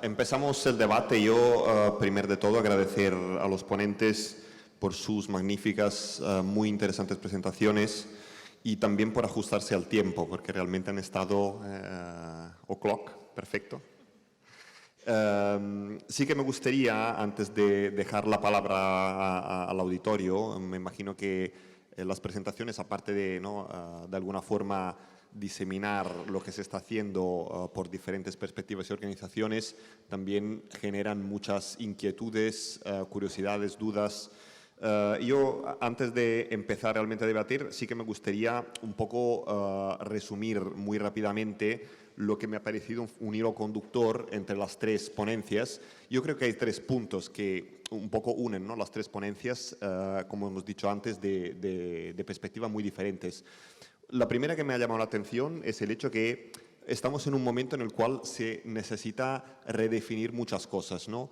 Empezamos el debate. Yo, primero de todo, agradecer a los ponentes por sus magníficas, muy interesantes presentaciones y también por ajustarse al tiempo, porque realmente han estado o'clock, perfecto. Sí que me gustaría, antes de dejar la palabra al auditorio, me imagino que las presentaciones, aparte de, de alguna forma, diseminar lo que se está haciendo por diferentes perspectivas y organizaciones, también generan muchas inquietudes, curiosidades, dudas. Yo, antes de empezar realmente a debatir, sí que me gustaría un poco resumir muy rápidamente lo que me ha parecido un hilo conductor entre las tres ponencias. Yo creo que hay tres puntos que un poco unen, ¿no?, las tres ponencias, como hemos dicho antes, de perspectivas muy diferentes. La primera que me ha llamado la atención es el hecho que estamos en un momento en el cual se necesita redefinir muchas cosas, ¿no?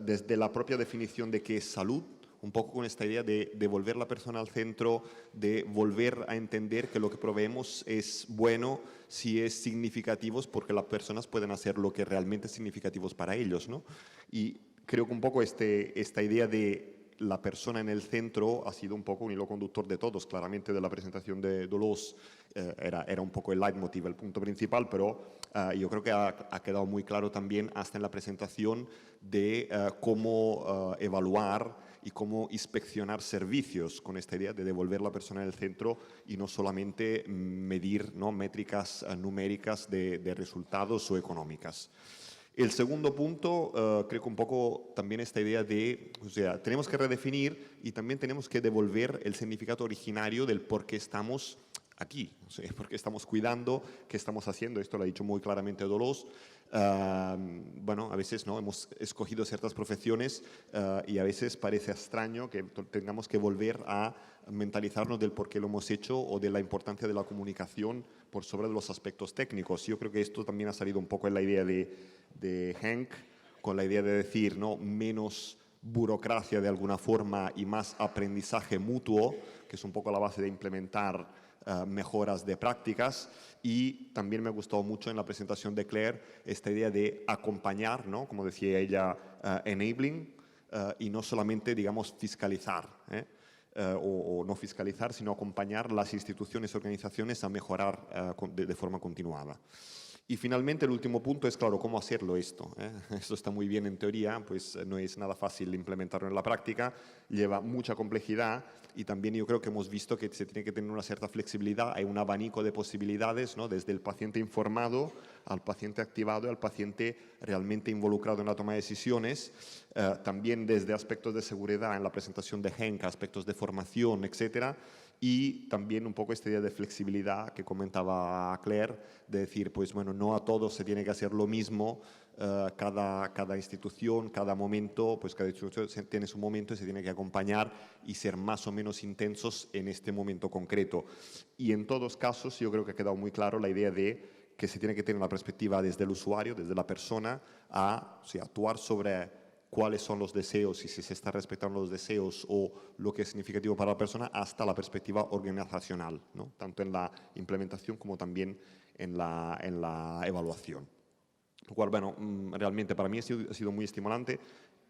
Desde la propia definición de qué es salud, un poco con esta idea de volver la persona al centro, de volver a entender que lo que proveemos es bueno si es significativo, porque las personas pueden hacer lo que realmente es significativo para ellos, ¿no? Y creo que un poco esta idea de la persona en el centro ha sido un poco un hilo conductor de todos. Claramente de la presentación de Dolores era un poco el leitmotiv, el punto principal, pero yo creo que ha quedado muy claro también hasta en la presentación de cómo evaluar y cómo inspeccionar servicios con esta idea de devolver la persona en el centro y no solamente medir, ¿no?, métricas numéricas de resultados o económicas. El segundo punto, creo que un poco también esta idea de, o sea, tenemos que redefinir y también tenemos que devolver el significado originario del por qué estamos aquí, o sea, por qué estamos cuidando, qué estamos haciendo. Esto lo ha dicho muy claramente Dolores. Bueno, a veces no hemos escogido ciertas profesiones y a veces parece extraño que tengamos que volver a mentalizarnos del por qué lo hemos hecho o de la importancia de la comunicación por sobre de los aspectos técnicos. Yo creo que esto también ha salido un poco en la idea de Henk, con la idea de decir, ¿no?, menos burocracia de alguna forma y más aprendizaje mutuo, que es un poco la base de implementar mejoras de prácticas. Y también me ha gustado mucho en la presentación de Claire esta idea de acompañar, ¿no?, como decía ella, enabling, y no solamente, digamos, fiscalizar, o no fiscalizar, sino acompañar las instituciones y organizaciones a mejorar de forma continuada. Y finalmente el último punto es, claro, cómo hacerlo esto. Esto está muy bien en teoría, pues no es nada fácil implementarlo en la práctica, lleva mucha complejidad y también yo creo que hemos visto que se tiene que tener una cierta flexibilidad, hay un abanico de posibilidades, ¿no?, desde el paciente informado al paciente activado y al paciente realmente involucrado en la toma de decisiones, también desde aspectos de seguridad en la presentación de Henk, aspectos de formación, etcétera. Y también un poco esta idea de flexibilidad que comentaba Claire, de decir, pues bueno, no a todos se tiene que hacer lo mismo, cada institución, cada momento, pues cada institución tiene su momento y se tiene que acompañar y ser más o menos intensos en este momento concreto. Y en todos casos yo creo que ha quedado muy claro la idea de que se tiene que tener una perspectiva desde el usuario, desde la persona, o sea, actuar sobre cuáles son los deseos y si se está respetando los deseos o lo que es significativo para la persona, hasta la perspectiva organizacional, ¿no?, tanto en la implementación como también en la evaluación. Lo cual, bueno, realmente para mí ha sido muy estimulante.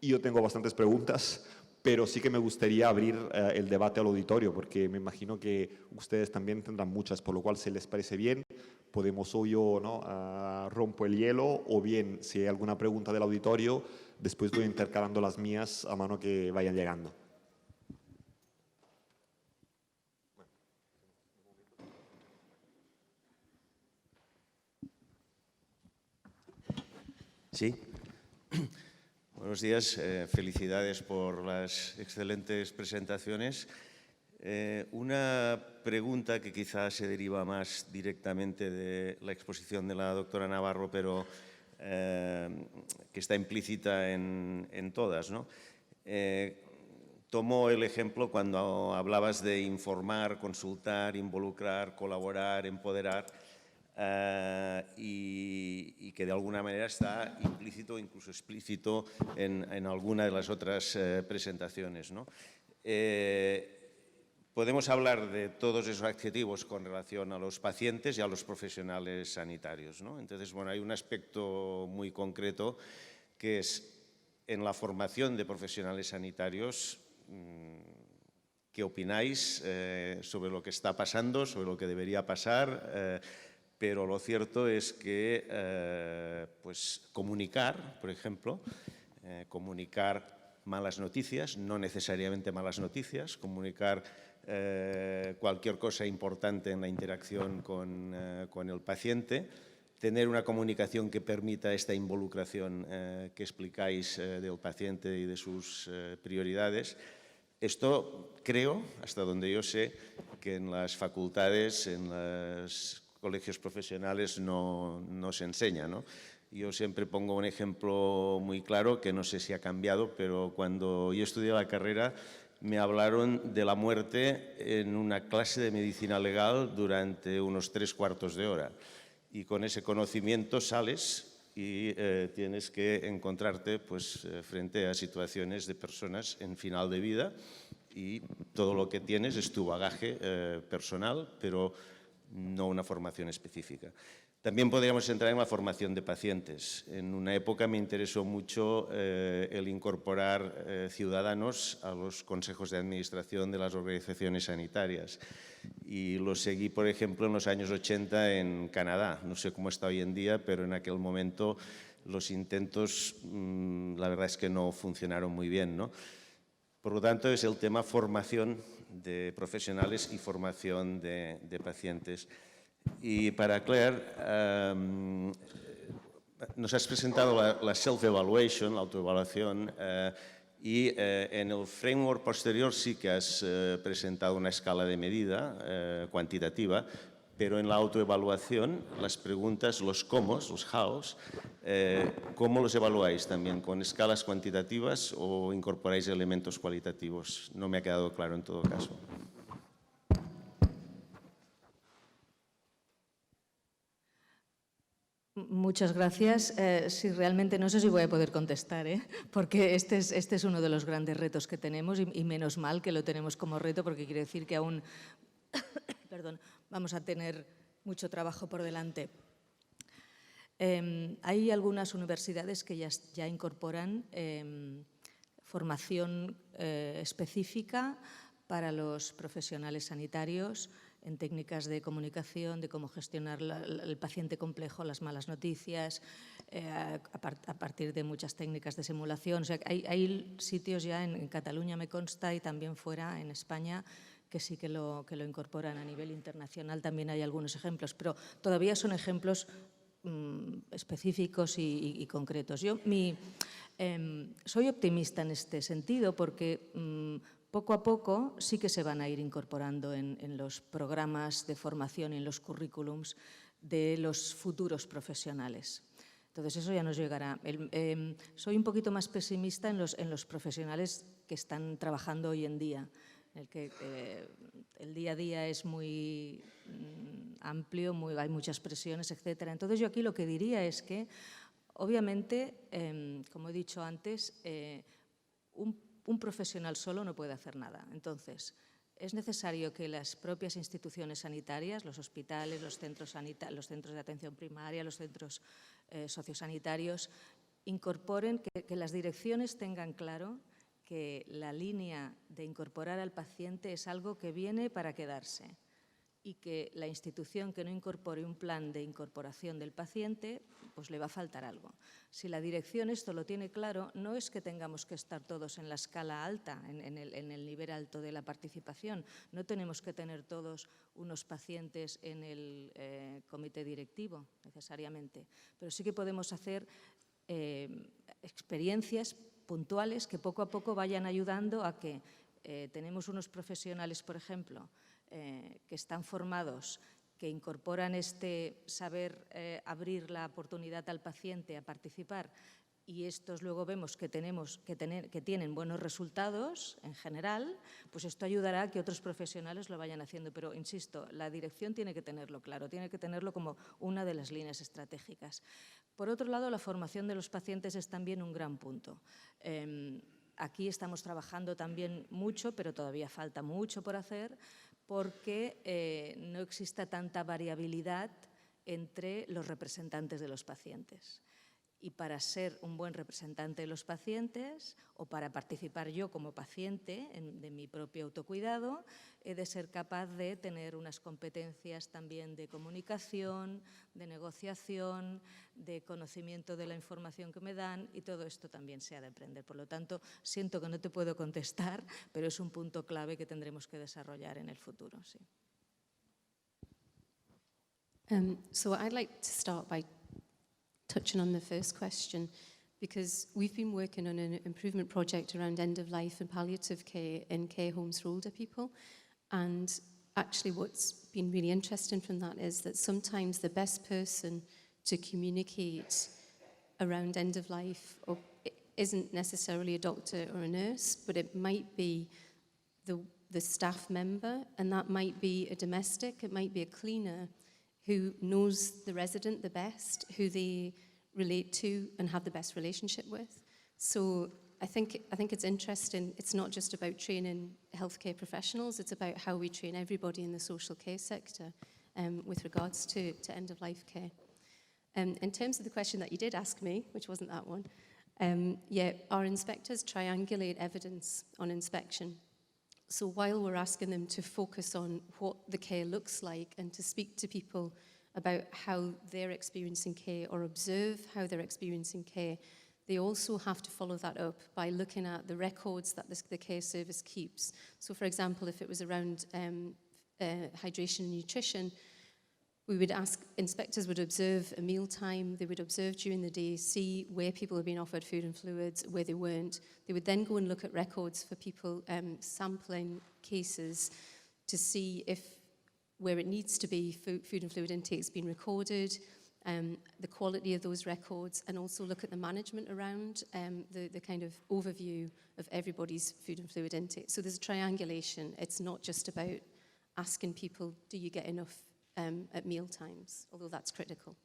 Y yo tengo bastantes preguntas, pero sí que me gustaría abrir el debate al auditorio, porque me imagino que ustedes también tendrán muchas, por lo cual, si les parece bien, podemos o yo, ¿no?, rompo el hielo, o bien, si hay alguna pregunta del auditorio, después voy intercalando las mías a mano que vayan llegando. Sí. Buenos días, felicidades por las excelentes presentaciones. Una pregunta que quizás se deriva más directamente de la exposición de la doctora Navarro, pero que está implícita en todas, ¿no? Tomo el ejemplo cuando hablabas de informar, consultar, involucrar, colaborar, empoderar, y que de alguna manera está implícito, incluso explícito en alguna de las otras presentaciones, ¿no? Podemos hablar de todos esos adjetivos con relación a los pacientes y a los profesionales sanitarios, ¿no? Entonces, bueno, hay un aspecto muy concreto que es en la formación de profesionales sanitarios. ¿Qué opináis sobre lo que está pasando, sobre lo que debería pasar? Pero lo cierto es que pues comunicar, por ejemplo, comunicar malas noticias, no necesariamente malas noticias, comunicar cualquier cosa importante en la interacción con el paciente, tener una comunicación que permita esta involucración que explicáis del paciente y de sus prioridades. Esto creo, hasta donde yo sé, que en las facultades, en los colegios profesionales no se enseña, ¿no? Yo siempre pongo un ejemplo muy claro, que no sé si ha cambiado, pero cuando yo estudié la carrera me hablaron de la muerte en una clase de medicina legal durante unos 3/4 de hora. Y con ese conocimiento sales y tienes que encontrarte pues, frente a situaciones de personas en final de vida y todo lo que tienes es tu bagaje personal, pero no una formación específica. También podríamos entrar en la formación de pacientes. En una época me interesó mucho el incorporar ciudadanos a los consejos de administración de las organizaciones sanitarias. Y lo seguí, por ejemplo, en los años 80 en Canadá. No sé cómo está hoy en día, pero en aquel momento los intentos, la verdad es que no funcionaron muy bien, ¿no? Por lo tanto, es el tema formación de profesionales y formación de pacientes. Y para Claire, nos has presentado la self-evaluation, la autoevaluación, y en el framework posterior sí que has presentado una escala de medida cuantitativa, pero en la autoevaluación, las preguntas, los cómo, los hows, ¿cómo los evaluáis también? ¿Con escalas cuantitativas o incorporáis elementos cualitativos? No me ha quedado claro en todo caso. Muchas gracias. Sí, realmente no sé si voy a poder contestar, porque este es uno de los grandes retos que tenemos y menos mal que lo tenemos como reto porque quiere decir que aún perdón, vamos a tener mucho trabajo por delante. Hay algunas universidades que ya incorporan formación específica para los profesionales sanitarios en técnicas de comunicación, de cómo gestionar el paciente complejo, las malas noticias, a partir de muchas técnicas de simulación. O sea, hay sitios ya en Cataluña, me consta, y también fuera, en España, que sí que lo incorporan. A nivel internacional también hay algunos ejemplos, pero todavía son ejemplos específicos y concretos. Yo soy optimista en este sentido porque poco a poco sí que se van a ir incorporando en los programas de formación y en los currículums de los futuros profesionales. Entonces, eso ya nos llegará. Soy un poquito más pesimista en los profesionales que están trabajando hoy en día, en el que el día a día es muy amplio, hay muchas presiones, etc. Entonces, yo aquí lo que diría es que, obviamente, como he dicho antes, un profesional solo no puede hacer nada. Entonces, es necesario que las propias instituciones sanitarias, los hospitales, los centros de atención primaria, los centros sociosanitarios, incorporen, que las direcciones tengan claro que la línea de incorporar al paciente es algo que viene para quedarse y que la institución que no incorpore un plan de incorporación del paciente, pues le va a faltar algo. Si la dirección esto lo tiene claro, no es que tengamos que estar todos en la escala alta, en el nivel alto de la participación. No tenemos que tener todos unos pacientes en el comité directivo, necesariamente. Pero sí que podemos hacer experiencias puntuales que poco a poco vayan ayudando a que tenemos unos profesionales, por ejemplo, que están formados, que incorporan este saber abrir la oportunidad al paciente a participar, y estos luego vemos que tienen buenos resultados en general, pues esto ayudará a que otros profesionales lo vayan haciendo. Pero, insisto, la dirección tiene que tenerlo claro, tiene que tenerlo como una de las líneas estratégicas. Por otro lado, la formación de los pacientes es también un gran punto. aquí estamos trabajando también mucho, pero todavía falta mucho por hacer, porque no exista tanta variabilidad entre los representantes de los pacientes. Y para ser un buen representante de los pacientes o para participar yo como paciente de mi propio autocuidado, he de ser capaz de tener unas competencias también de comunicación, de negociación, de conocimiento de la información que me dan, y todo esto también se ha de aprender. Por lo tanto, siento que no te puedo contestar, pero es un punto clave que tendremos que desarrollar en el futuro. Sí. So I'd like to start by touching on the first question, because we've been working on an improvement project around end-of-life and palliative care in care homes for older people. And actually what's been really interesting from that is that sometimes the best person to communicate around end-of-life isn't necessarily a doctor or a nurse, but it might be the staff member, and that might be a domestic, it might be a cleaner, who knows the resident the best, who they relate to and have the best relationship with. So I think it's interesting. It's not just about training healthcare professionals, it's about how we train everybody in the social care sector with regards to end-of-life care. In terms of the question that you did ask me, which wasn't that one, yeah, our inspectors triangulate evidence on inspection. So while we're asking them to focus on what the care looks like and to speak to people about how they're experiencing care or observe how they're experiencing care, they also have to follow that up by looking at the records that the care service keeps. So for example, if it was around hydration and nutrition, we would ask, inspectors would observe a meal time, they would observe during the day, see where people have been offered food and fluids, where they weren't. They would then go and look at records for people sampling cases to see if where it needs to be food and fluid intake has been recorded, the quality of those records, and also look at the management around the kind of overview of everybody's food and fluid intake. So there's a triangulation. It's not just about asking people, do you get enough at meal times, although that's critical.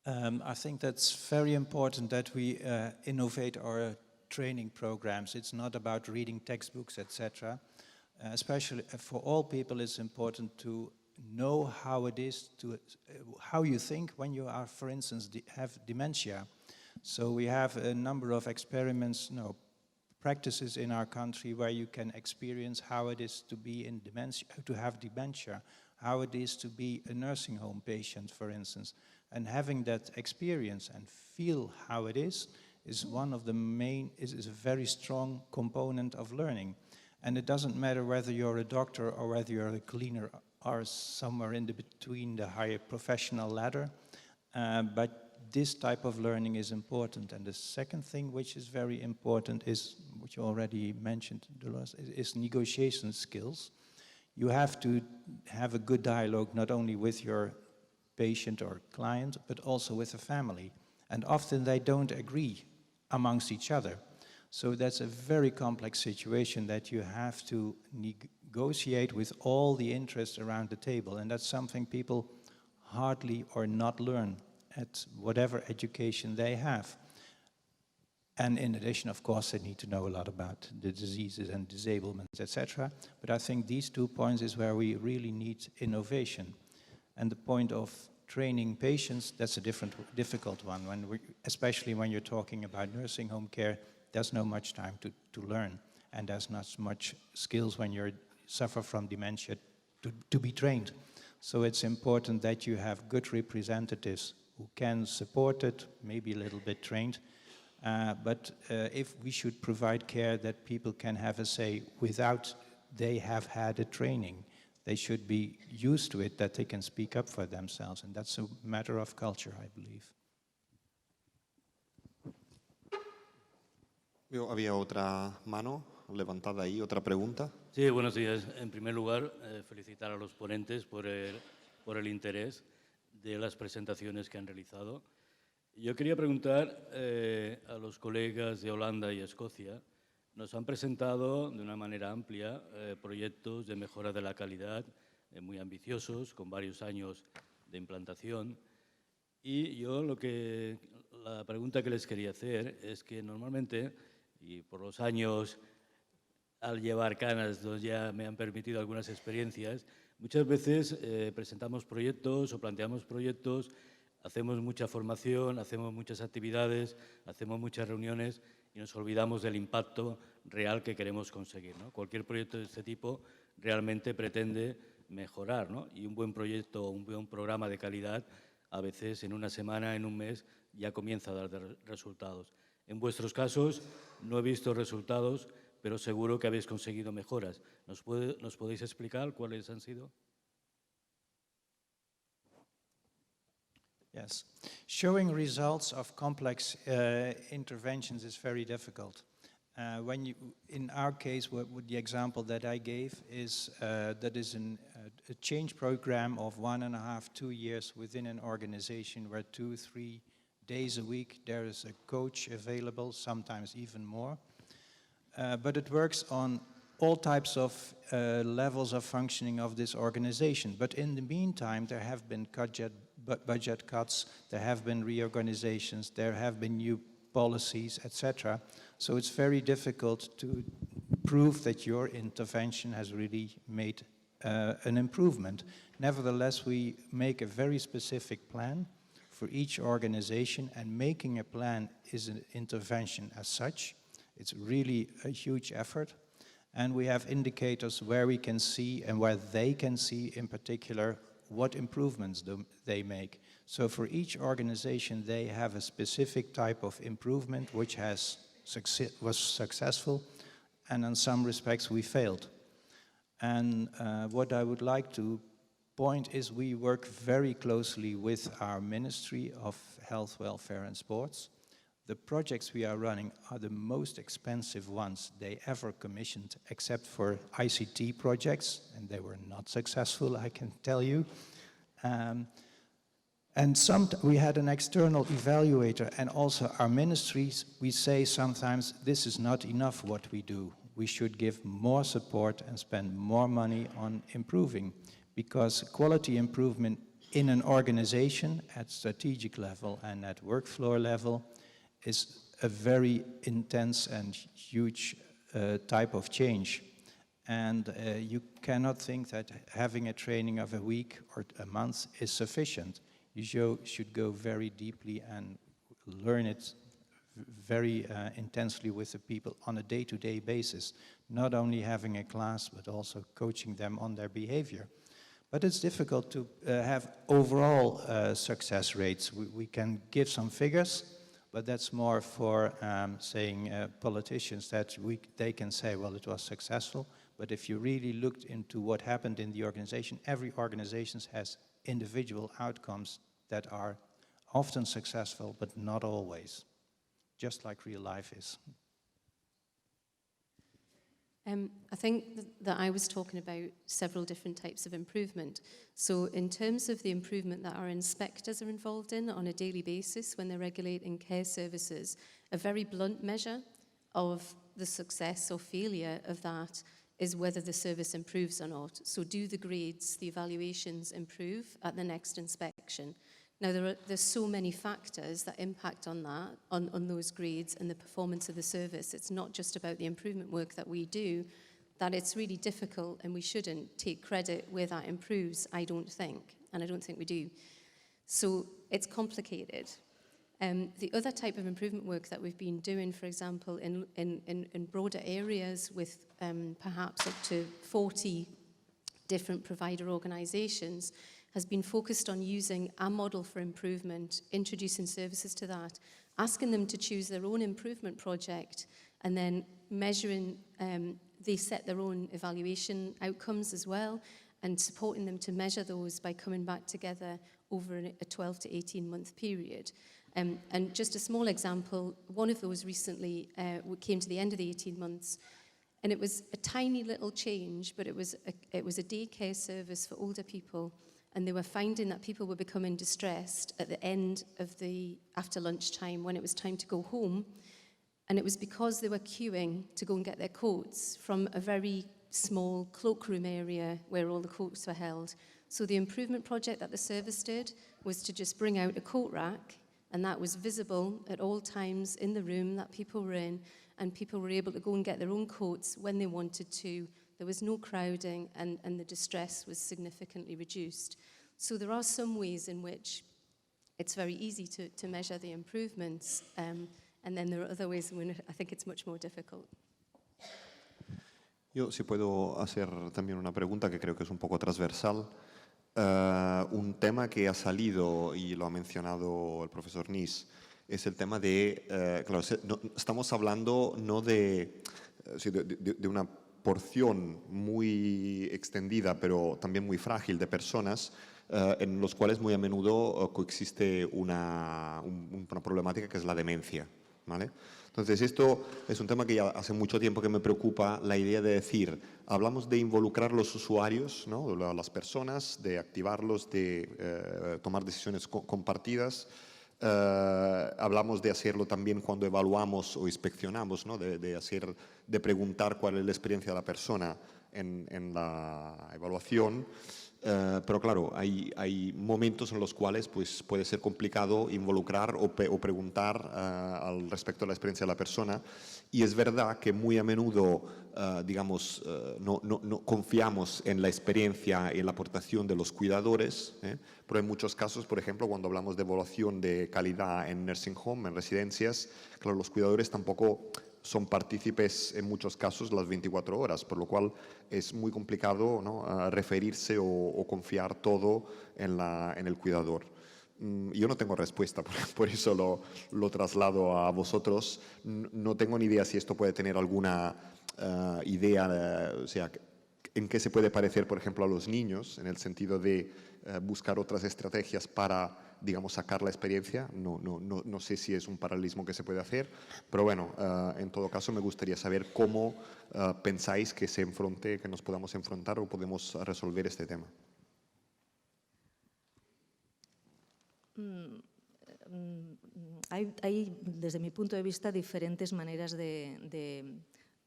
I think that's very important that we innovate our training programs. It's not about reading textbooks, etc. Especially for all people, it's important to know how it is to, how you think when you are, for instance, have dementia. So we have a number of experiments, practices in our country where you can experience how it is to be in dementia, to have dementia, how it is to be a nursing home patient, for instance. And having that experience and feel how it is one of the main, is a very strong component of learning. And it doesn't matter whether you're a doctor or whether you're a cleaner or somewhere in between the higher professional ladder, but this type of learning is important. And the second thing which is very important is, which you already mentioned, Dolores, is negotiation skills. You have to have a good dialogue not only with your patient or client, but also with the family. And often they don't agree amongst each other. So that's a very complex situation that you have to negotiate with all the interests around the table. And that's something people hardly or not learn at whatever education they have. And in addition, of course, they need to know a lot about the diseases and disablements, etc. But I think these 2 points is where we really need innovation. And the point of training patients, that's a difficult one, especially when you're talking about nursing home care. There's not much time to learn, and there's not much skills when you suffer from dementia to be trained. So it's important that you have good representatives who can support it, maybe a little bit trained, but if we should provide care that people can have a say without they have had a training, they should be used to it, that they can speak up for themselves, and that's a matter of culture, I believe. Había otra mano levantada ahí, otra pregunta. Sí, buenos días. En primer lugar, felicitar a los ponentes por el interés de las presentaciones que han realizado. Yo quería preguntar a los colegas de Holanda y Escocia. Nos han presentado de una manera amplia proyectos de mejora de la calidad muy ambiciosos, con varios años de implantación. Y yo lo que la pregunta que les quería hacer es que normalmente, y por los años al llevar canas, donde ya me han permitido algunas experiencias, muchas veces presentamos proyectos o planteamos proyectos, hacemos mucha formación, hacemos muchas actividades, hacemos muchas reuniones y nos olvidamos del impacto real que queremos conseguir, ¿no? Cualquier proyecto de este tipo realmente pretende mejorar, ¿no? Y un buen proyecto o un buen programa de calidad a veces en una semana, en un mes, ya comienza a dar resultados. En vuestros casos no he visto resultados, pero seguro que habéis conseguido mejoras. ¿Nos podéis explicar cuáles han sido? Yes. Showing results of complex interventions is very difficult. In our case, the example that I gave is that is a change program of 1.5 to 2 years within an organization where 2-3 days a week there is a coach available, sometimes even more. But it works on all types of levels of functioning of this organization. But in the meantime, there have been budget cuts, there have been reorganizations, there have been new policies, etc. So it's very difficult to prove that your intervention has really made an improvement. Nevertheless, we make a very specific plan for each organization, and making a plan is an intervention as such. It's really a huge effort. And we have indicators where we can see and where they can see in particular what improvements they make. So for each organization, they have a specific type of improvement which was successful, and in some respects we failed. And what I would like to point is we work very closely with our Ministry of Health, Welfare and Sports. The projects we are running are the most expensive ones they ever commissioned, except for ICT projects, and they were not successful, I can tell you. And we had an external evaluator, and also our ministries, we say sometimes this is not enough what we do. We should give more support and spend more money on improving, because quality improvement in an organization at strategic level and at work floor level is a very intense and huge type of change. And you cannot think that having a training of a week or a month is sufficient. You should go very deeply and learn it very intensely with the people on a day-to-day basis, not only having a class, but also coaching them on their behavior. But it's difficult to have overall success rates. We can give some figures, but that's more for saying politicians that they can say, well, it was successful. But if you really looked into what happened in the organization, every organization has individual outcomes that are often successful, but not always, just like real life is. I think that I was talking about several different types of improvement. So in terms of the improvement that our inspectors are involved in on a daily basis when they're regulating care services, a very blunt measure of the success or failure of that is whether the service improves or not. So do the grades, the evaluations improve at the next inspection? Now there's so many factors that impact on that, on those grades and the performance of the service. It's not just about the improvement work that we do, that it's really difficult, and we shouldn't take credit where that improves, I don't think, and I don't think we do. So it's complicated. The other type of improvement work that we've been doing, for example, in broader areas with perhaps up to 40 different provider organisations, has been focused on using a model for improvement, introducing services to that, asking them to choose their own improvement project, and then measuring, they set their own evaluation outcomes as well, and supporting them to measure those by coming back together over a 12 to 18 month period. And just a small example, one of those recently came to the end of the 18 months, and it was a tiny little change, but it was a daycare service for older people, and they were finding that people were becoming distressed at the end of after lunchtime when it was time to go home, and it was because they were queuing to go and get their coats from a very small cloakroom area where all the coats were held. So the improvement project that the service did was to just bring out a coat rack, And that was visible at all times in the room that people were in, and people were able to go and get their own coats when they wanted to. There was no crowding, and the distress was significantly reduced. So there are some ways in which it's very easy to measure the improvements, and then there are other ways in which I think it's much more difficult. Yo sí puedo hacer también una pregunta que creo que es un poco transversal. Un tema que ha salido y lo ha mencionado el profesor Nis es el tema de, claro, estamos hablando no de una porción muy extendida pero también muy frágil de personas en los cuales muy a menudo coexiste una problemática que es la demencia, ¿vale? Entonces, esto es un tema que ya hace mucho tiempo que me preocupa, la idea de decir, hablamos de involucrar los usuarios, ¿no? Las personas, de activarlos, de tomar decisiones compartidas. Hablamos de hacerlo también cuando evaluamos o inspeccionamos, ¿no? de preguntar cuál es la experiencia de la persona en la evaluación. Pero claro, hay momentos en los cuales pues, puede ser complicado involucrar o preguntar al respecto de la experiencia de la persona, y es verdad que muy a menudo digamos, no confiamos en la experiencia y en la aportación de los cuidadores, pero en muchos casos, por ejemplo, cuando hablamos de evaluación de calidad en nursing home, en residencias, claro, los cuidadores tampoco son partícipes en muchos casos las 24 horas, por lo cual es muy complicado, ¿no? Referirse o confiar todo en el cuidador. Yo no tengo respuesta, por eso lo traslado a vosotros. No tengo ni idea si esto puede tener alguna idea, o sea, en qué se puede parecer, por ejemplo, a los niños, en el sentido de buscar otras estrategias para, digamos, sacar la experiencia. No sé si es un paralelismo que se puede hacer, pero bueno, en todo caso me gustaría saber cómo pensáis que que nos podamos enfrentar o podemos resolver este tema. Hay, desde mi punto de vista, diferentes maneras de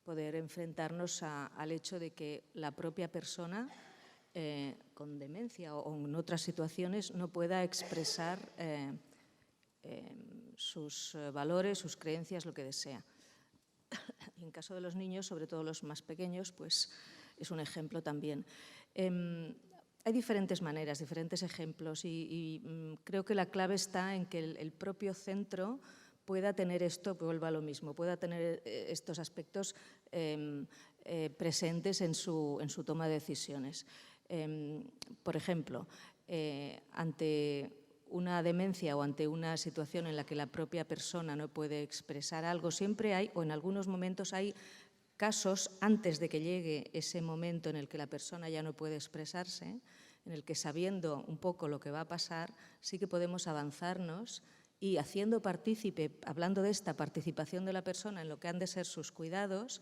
poder enfrentarnos al hecho de que la propia persona con demencia o en otras situaciones no pueda expresar sus valores, sus creencias, lo que desea. Y en caso de los niños, sobre todo los más pequeños, pues es un ejemplo también. Hay diferentes maneras, diferentes ejemplos y creo que la clave está en que el propio centro pueda tener esto, vuelva a lo mismo, pueda tener estos aspectos presentes en su toma de decisiones. Por ejemplo, ante una demencia o ante una situación en la que la propia persona no puede expresar algo, siempre hay, o en algunos momentos hay casos antes de que llegue ese momento en el que la persona ya no puede expresarse, en el que sabiendo un poco lo que va a pasar, sí que podemos avanzarnos y haciendo partícipe, hablando de esta participación de la persona en lo que han de ser sus cuidados,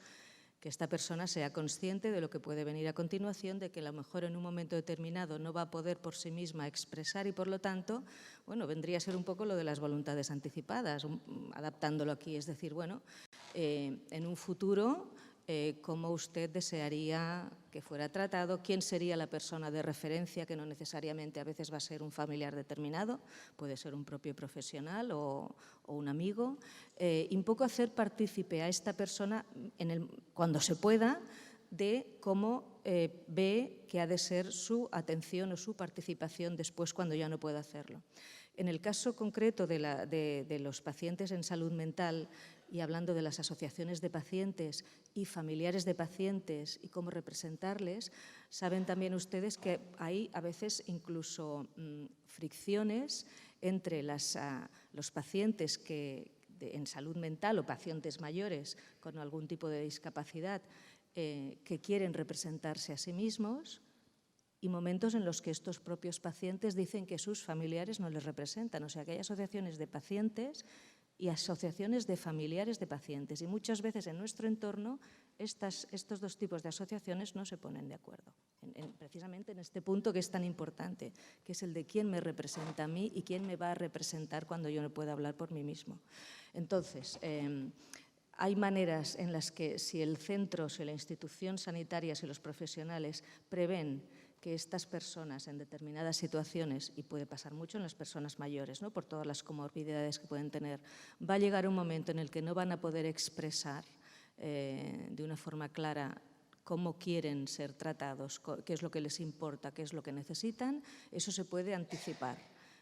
que esta persona sea consciente de lo que puede venir a continuación, de que a lo mejor en un momento determinado no va a poder por sí misma expresar y por lo tanto, bueno, vendría a ser un poco lo de las voluntades anticipadas, adaptándolo aquí, es decir, bueno, en un futuro, ¿cómo usted desearía que fuera tratado? ¿Quién sería la persona de referencia, que no necesariamente a veces va a ser un familiar determinado, puede ser un propio profesional o un amigo? Y un poco hacer partícipe a esta persona, cuando se pueda, de cómo ve que ha de ser su atención o su participación después cuando ya no pueda hacerlo. En el caso concreto de los pacientes en salud mental, y hablando de las asociaciones de pacientes y familiares de pacientes y cómo representarles, saben también ustedes que hay a veces incluso fricciones entre los pacientes en salud mental o pacientes mayores con algún tipo de discapacidad que quieren representarse a sí mismos, y momentos en los que estos propios pacientes dicen que sus familiares no les representan. O sea, que hay asociaciones de pacientes y asociaciones de familiares de pacientes. Y muchas veces en nuestro entorno estos dos tipos de asociaciones no se ponen de acuerdo, precisamente en este punto que es tan importante, que es el de quién me representa a mí y quién me va a representar cuando yo no pueda hablar por mí mismo. Entonces, hay maneras en las que si el centro, si la institución sanitaria, si los profesionales prevén que estas personas en determinadas situaciones, y puede pasar mucho en las personas mayores, ¿no?, por todas las comorbilidades que pueden tener, va a llegar un momento en el que no van a poder expresar de una forma clara cómo quieren ser tratados, qué es lo que les importa, qué es lo que necesitan, eso se puede anticipar,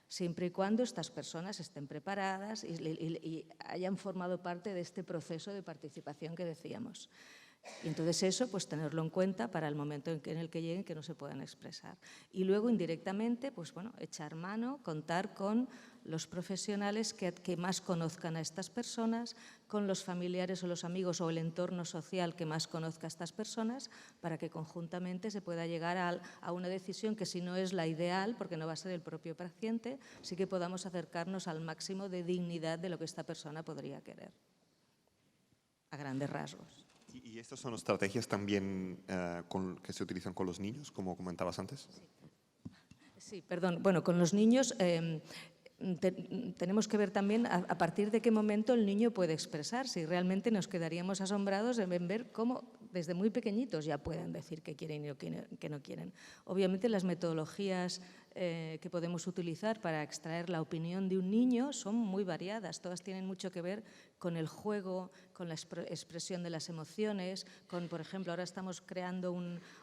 siempre y cuando estas personas estén preparadas y hayan formado parte de este proceso de participación que decíamos. Y entonces eso, pues tenerlo en cuenta para el momento en el que lleguen, que no se puedan expresar. Y luego, indirectamente, pues bueno, echar mano, contar con los profesionales que más conozcan a estas personas, con los familiares o los amigos o el entorno social que más conozca a estas personas, para que conjuntamente se pueda llegar a una decisión que, si no es la ideal, porque no va a ser el propio paciente, sí que podamos acercarnos al máximo de dignidad de lo que esta persona podría querer, a grandes rasgos. ¿Y estas son estrategias también que se utilizan con los niños, como comentabas antes? Sí, perdón. Bueno, con los niños tenemos que ver también a partir de qué momento el niño puede expresarse, y realmente nos quedaríamos asombrados en ver cómo desde muy pequeñitos ya pueden decir qué quieren y qué no quieren. Obviamente las metodologías que podemos utilizar para extraer la opinión de un niño son muy variadas, todas tienen mucho que ver con el juego, con la expresión de las emociones, por ejemplo, ahora estamos creando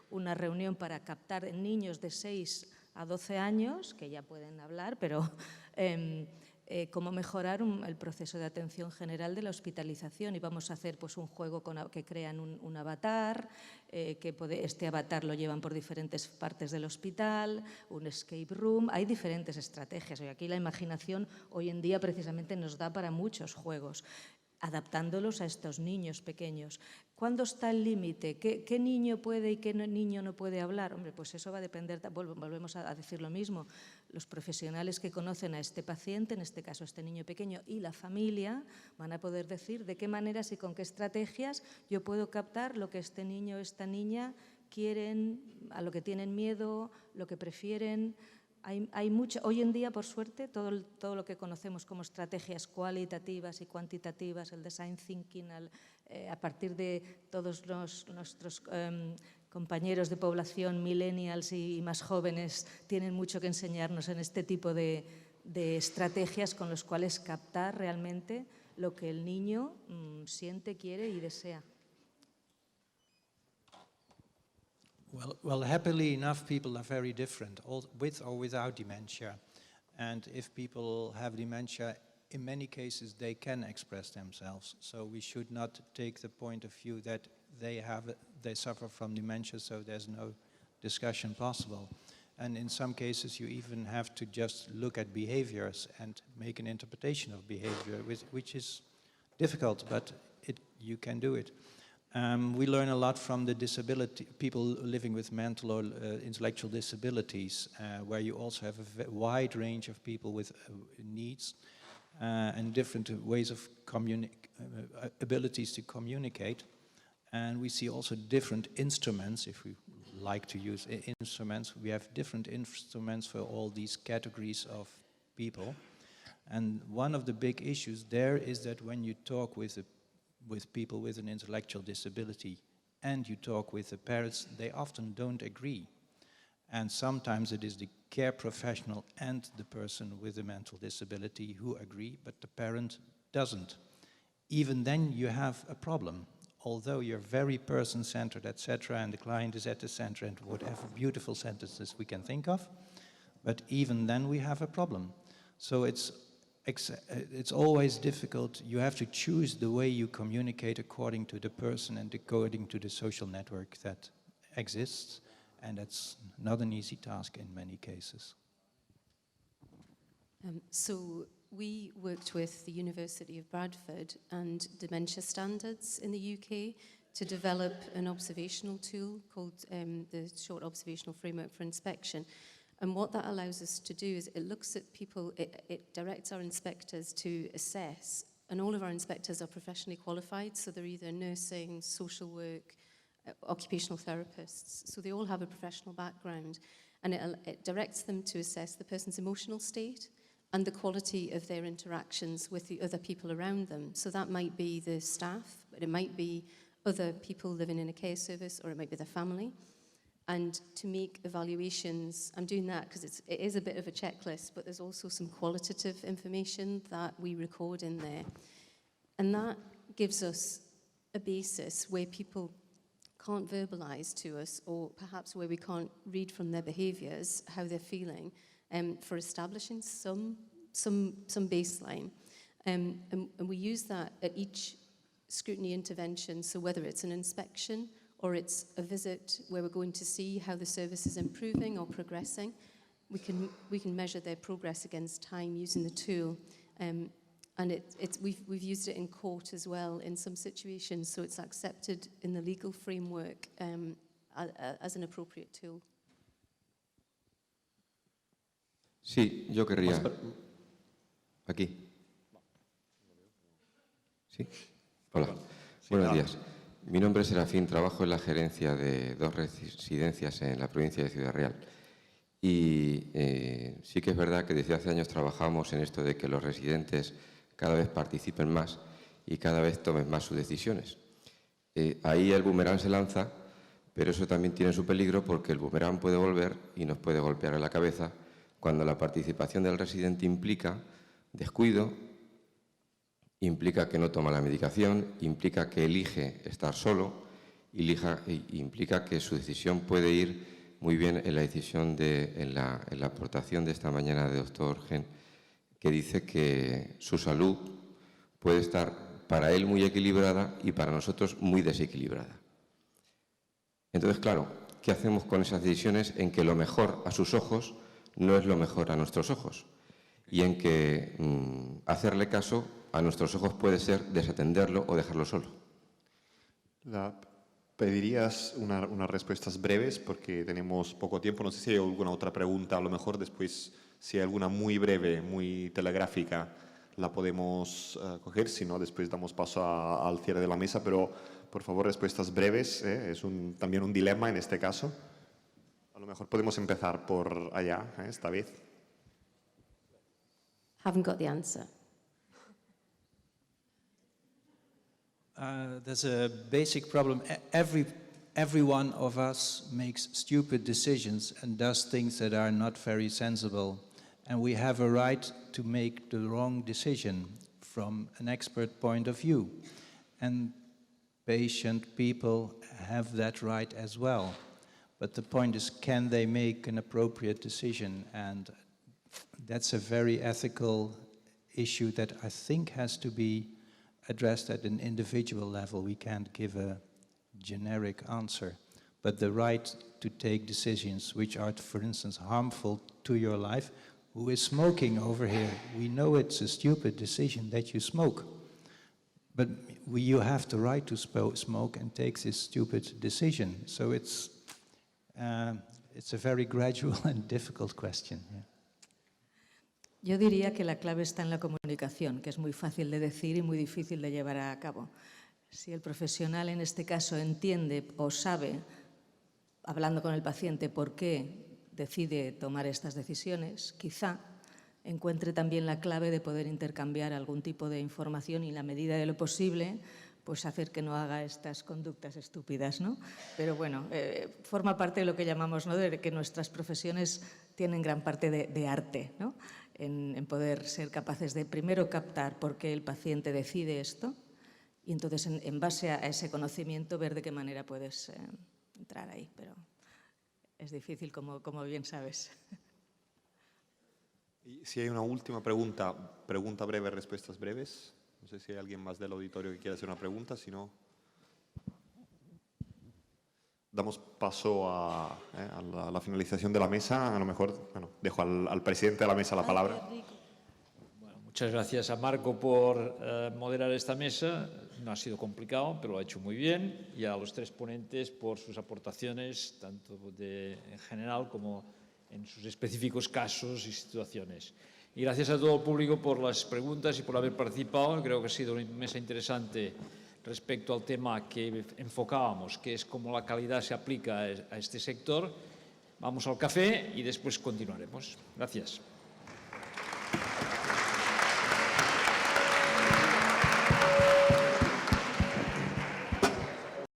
una reunión para captar niños de 6 a 12 años, que ya pueden hablar, pero cómo mejorar el proceso de atención general de la hospitalización. Y vamos a hacer pues, un juego que crean un avatar, este avatar lo llevan por diferentes partes del hospital, un escape room. Hay diferentes estrategias. Y aquí la imaginación hoy en día precisamente nos da para muchos juegos, adaptándolos a estos niños pequeños. ¿Cuándo está el límite? ¿Qué niño puede y qué niño no puede hablar? Hombre, pues eso va a depender, volvemos a decir lo mismo, los profesionales que conocen a este paciente, en este caso este niño pequeño, y la familia van a poder decir de qué maneras y con qué estrategias yo puedo captar lo que este niño o esta niña quieren, a lo que tienen miedo, lo que prefieren. Hay mucho, hoy en día, por suerte, todo lo que conocemos como estrategias cualitativas y cuantitativas, el design thinking, a partir de todos nuestros compañeros de población, millennials y más jóvenes, tienen mucho que enseñarnos en este tipo de estrategias con los cuales captar realmente lo que el niño siente, quiere y desea. Well, happily enough, people are very different, with or without dementia. And if people have dementia, in many cases, they can express themselves. So we should not take the point of view that they suffer from dementia, so there's no discussion possible. And in some cases, you even have to just look at behaviors and make an interpretation of behavior, which is difficult, but you can do it. We learn a lot from the people living with mental or intellectual disabilities, where you also have a wide range of people with needs and different ways of abilities to communicate. And we see also different instruments, if we like to use instruments. We have different instruments for all these categories of people. And one of the big issues there is that when you talk with people with an intellectual disability and you talk with the parents, they often don't agree. And sometimes it is the care professional and the person with a mental disability who agree, but the parent doesn't. Even then you have a problem. Although you're very person-centered, etc., and the client is at the center, and whatever beautiful sentences we can think of, but even then we have a problem. So it's always difficult. You have to choose the way you communicate according to the person and according to the social network that exists, and that's not an easy task in many cases. So we worked with the University of Bradford and Dementia Standards in the UK to develop an observational tool called the Short Observational Framework for Inspection. And what that allows us to do is it looks at people, it directs our inspectors to assess, and all of our inspectors are professionally qualified, so they're either nursing, social work, occupational therapists, so they all have a professional background, and it directs them to assess the person's emotional state and the quality of their interactions with the other people around them. So that might be the staff, but it might be other people living in a care service, or it might be their family. and to make evaluations. I'm doing that because it is a bit of a checklist, but there's also some qualitative information that we record in there. And that gives us a basis where people can't verbalise to us, or perhaps where we can't read from their behaviours how they're feeling, for establishing some baseline. And we use that at each scrutiny intervention, so whether it's an inspection or it's a visit where we're going to see how the service is improving or progressing, we can measure their progress against time using the tool. And we've used it in court as well in some situations, so it's accepted in the legal framework as an appropriate tool. Sí, yo querría... Aquí. ¿Sí? Hola, buenos días. Mi nombre es Serafín, trabajo en la gerencia de 2 residencias en la provincia de Ciudad Real. Y sí que es verdad que desde hace años trabajamos en esto de que los residentes cada vez participen más y cada vez tomen más sus decisiones. Ahí el boomerang se lanza, pero eso también tiene su peligro porque el boomerang puede volver y nos puede golpear en la cabeza cuando la participación del residente implica descuido, implica que no toma la medicación, implica que elige estar solo, implica que su decisión puede ir muy bien en la decisión en la aportación de esta mañana de doctor Gen, que dice que su salud puede estar para él muy equilibrada y para nosotros muy desequilibrada. Entonces, claro, ¿qué hacemos con esas decisiones en que lo mejor a sus ojos no es lo mejor a nuestros ojos? Y en que hacerle caso a nuestros ojos puede ser desatenderlo o dejarlo solo. ¿Pedirías unas respuestas breves? Porque tenemos poco tiempo. No sé si hay alguna otra pregunta. A lo mejor después, si hay alguna muy breve, muy telegráfica, la podemos coger. Si no, después damos paso al cierre de la mesa. Pero, por favor, respuestas breves. Es también un dilema en este caso. A lo mejor podemos empezar por allá, esta vez. Haven't got the answer. There's a basic problem. Every one of us makes stupid decisions and does things that are not very sensible. And we have a right to make the wrong decision from an expert point of view. And patient people have that right as well. But the point is, can they make an appropriate decision? And that's a very ethical issue that I think has to be addressed at an individual level. We can't give a generic answer. But the right to take decisions which are, for instance, harmful to your life. Who is smoking over here? We know it's a stupid decision that you smoke. But you have the right to smoke and take this stupid decision. So it's a very gradual and difficult question. Yeah. Yo diría que la clave está en la comunicación, que es muy fácil de decir y muy difícil de llevar a cabo. Si el profesional en este caso entiende o sabe, hablando con el paciente, por qué decide tomar estas decisiones, quizá encuentre también la clave de poder intercambiar algún tipo de información y, en la medida de lo posible, pues hacer que no haga estas conductas estúpidas, ¿no? Pero bueno, forma parte de lo que llamamos, ¿no?, de que nuestras profesiones tienen gran parte de arte, ¿no?, en poder ser capaces de primero captar por qué el paciente decide esto y entonces en base a ese conocimiento ver de qué manera puedes entrar ahí, pero es difícil como bien sabes. Y si hay una última pregunta breve, respuestas breves. No sé si hay alguien más del auditorio que quiera hacer una pregunta, si no, damos paso a la finalización de la mesa. A lo mejor, bueno, dejo al presidente de la mesa la palabra. Bueno, muchas gracias a Marco por moderar esta mesa. No ha sido complicado, pero lo ha hecho muy bien. Y a los 3 ponentes por sus aportaciones, tanto en general como en sus específicos casos y situaciones. Y gracias a todo el público por las preguntas y por haber participado. Creo que ha sido una mesa interesante respecto al tema que enfocábamos, que es cómo la calidad se aplica a este sector. Vamos al café y después continuaremos. Gracias.